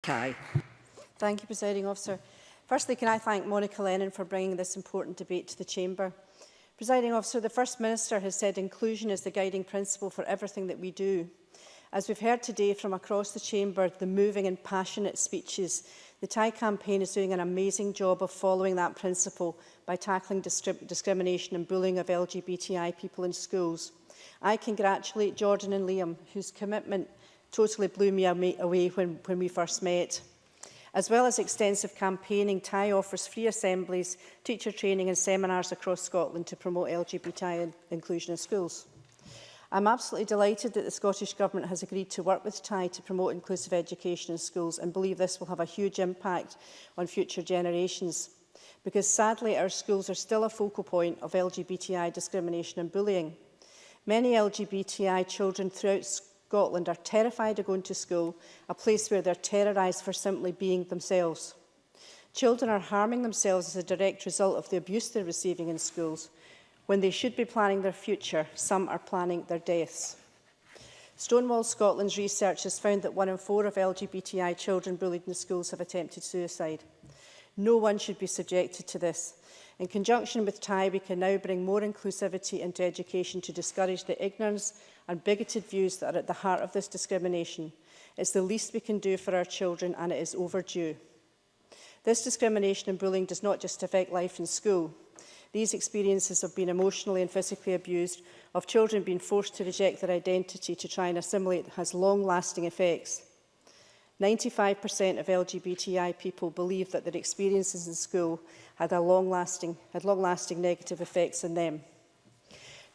Mackay. Thank you, Presiding Officer. Firstly, can I thank Monica Lennon for bringing this important debate to the Chamber. Presiding Officer, the First Minister has said inclusion is the guiding principle for everything that we do. As we've heard today from across the Chamber, the moving and passionate speeches, the TIE campaign is doing an amazing job of following that principle by tackling discrimination and bullying of LGBTI people in schools. I congratulate Jordan and Liam, whose commitment totally blew me away when we first met. As well as extensive campaigning, TIE offers free assemblies, teacher training and seminars across Scotland to promote LGBTI inclusion in schools. I'm absolutely delighted that the Scottish Government has agreed to work with TIE to promote inclusive education in schools and believe this will have a huge impact on future generations. Because sadly, our schools are still a focal point of LGBTI discrimination and bullying. Many LGBTI children throughout Scotland are terrified of going to school, a place where they're terrorised for simply being themselves. Children are harming themselves as a direct result of the abuse they're receiving in schools. When they should be planning their future, some are planning their deaths. Stonewall Scotland's research has found that 1 in 4 of LGBTI children bullied in schools have attempted suicide. No one should be subjected to this. In conjunction with TIE, we can now bring more inclusivity into education to discourage the ignorance and bigoted views that are at the heart of this discrimination. It's the least we can do for our children, and it is overdue. This discrimination and bullying does not just affect life in school. These experiences of being emotionally and physically abused, of children being forced to reject their identity to try and assimilate, has long-lasting effects. 95% of LGBTI people believe that their experiences in school had long-lasting negative effects on them.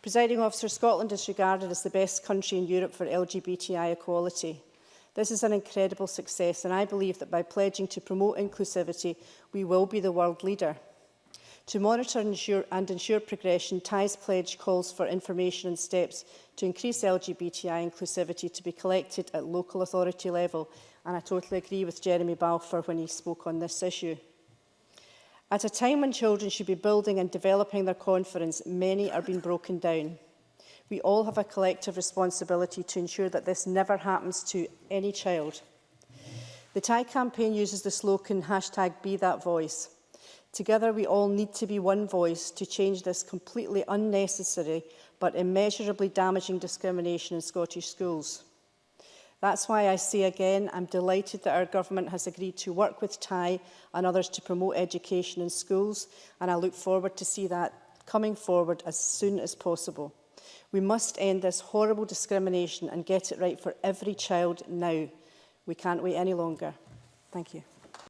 Presiding Officer, Scotland is regarded as the best country in Europe for LGBTI equality. This is an incredible success, and I believe that by pledging to promote inclusivity, we will be the world leader. To monitor and ensure progression, TIE's pledge calls for information and steps to increase LGBTI inclusivity to be collected at local authority level, and I totally agree with Jeremy Balfour when he spoke on this issue. At a time when children should be building and developing their confidence, many are being broken down. We all have a collective responsibility to ensure that this never happens to any child. The TIE campaign uses the slogan #BeThatVoice. Together, we all need to be one voice to change this completely unnecessary but immeasurably damaging discrimination in Scottish schools. That's why I say again, I'm delighted that our government has agreed to work with TIE and others to promote education in schools, and I look forward to see that coming forward as soon as possible. We must end this horrible discrimination and get it right for every child now. We can't wait any longer. Thank you.